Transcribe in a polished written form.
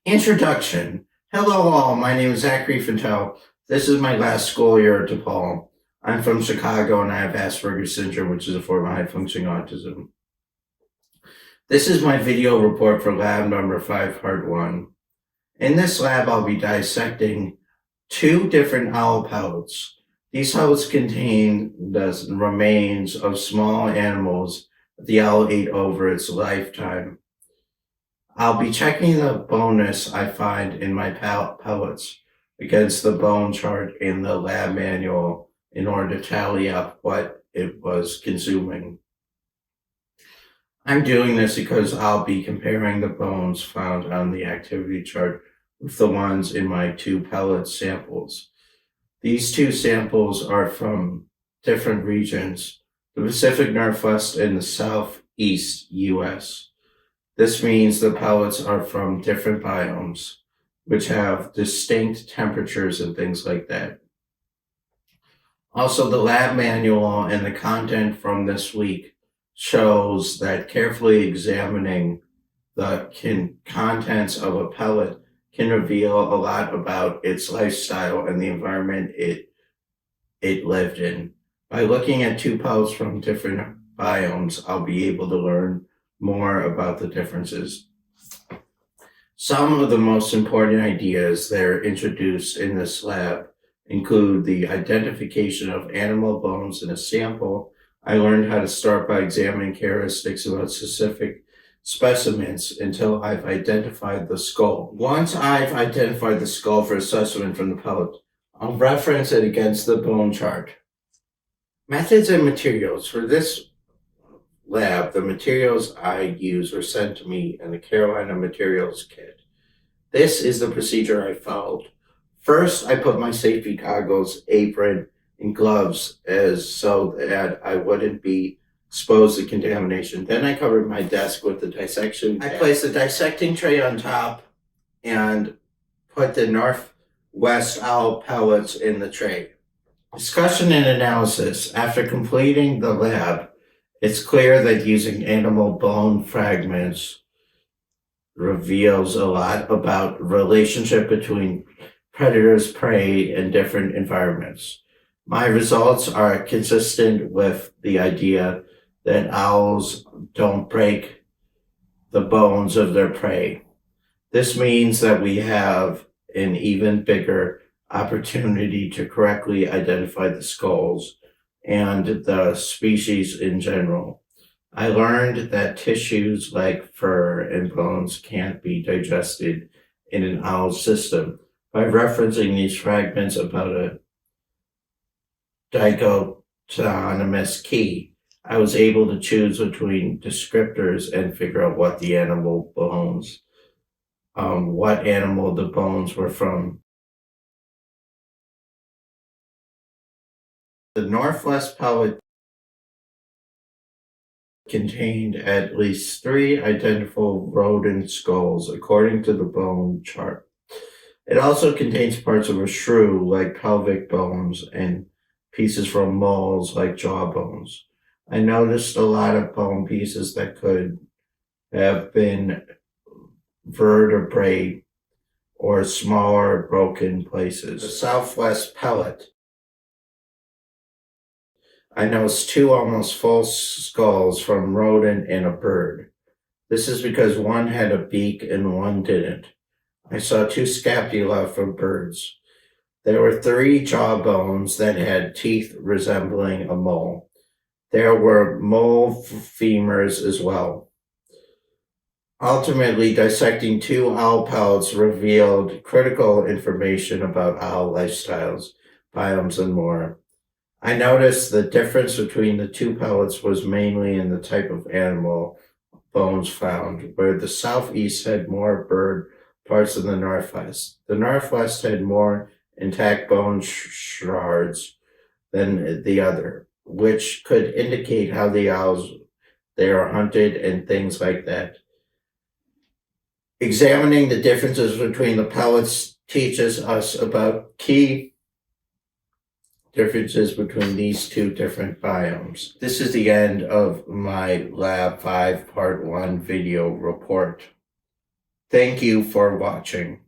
Introduction. Hello all, my name is Zachary Fintel. This is my last school year at DePaul. I'm from Chicago and I have Asperger's syndrome, which is a form of high-functioning autism. This is my video report for lab number 5, part 1. In this lab, I'll be dissecting 2 different owl pellets. These pellets contain the remains of small animals that the owl ate over its lifetime. I'll be checking the bonus I find in my pellets against the bone chart in the lab manual in order to tally up what it was consuming. I'm doing this because I'll be comparing the bones found on the activity chart with the ones in my 2 pellet samples. These 2 samples are from different regions, the Pacific Northwest and the Southeast US. This means the pellets are from different biomes, which have distinct temperatures and things like that. Also, the lab manual and the content from this week shows that carefully examining the contents of a pellet can reveal a lot about its lifestyle and the environment it lived in. By looking at 2 pellets from different biomes, I'll be able to learn more about the differences. Some of the most important ideas that are introduced in this lab include the identification of animal bones in a sample. I learned how to start by examining characteristics about specific specimens until I've identified the skull. Once I've identified the skull for a specimen from the pellet, I'll reference it against the bone chart. Methods and materials. For this lab, the materials I use were sent to me in the Carolina Materials Kit. This is the procedure I followed. First, I put my safety goggles, apron, and gloves so that I wouldn't be exposed to contamination. Then I covered my desk with the dissection. I placed the dissecting tray on top and put the Northwest owl pellets in the tray. Discussion and analysis. After completing the lab, it's clear that using animal bone fragments reveals a lot about the relationship between predators, prey, and different environments. My results are consistent with the idea that owls don't break the bones of their prey. This means that we have an even bigger opportunity to correctly identify the skulls and the species in general. I learned that tissues like fur and bones can't be digested in an owl's system. By referencing these fragments about a dichotomous key, I was able to choose between descriptors and figure out what the animal the bones were from. The Northwest pellet contained at least 3 identical rodent skulls according to the bone chart. It also contains parts of a shrew like pelvic bones and pieces from moles like jaw bones. I noticed a lot of bone pieces that could have been vertebrae or smaller broken places. The Southwest pellet, I noticed 2 almost full skulls from rodent and a bird. This is because one had a beak and one didn't. I saw 2 scapula from birds. There were 3 jaw bones that had teeth resembling a mole. There were mole femurs as well. Ultimately, dissecting 2 owl pellets revealed critical information about owl lifestyles, biomes, and more. I noticed the difference between the 2 pellets was mainly in the type of animal bones found, where the Southeast had more bird parts than the Northwest. The Northwest had more intact bone shards than the other, which could indicate how the owls they are hunted and things like that. Examining the differences between the pellets teaches us about key differences between these 2 different biomes. This is the end of my Lab 5 Part 1 video report. Thank you for watching.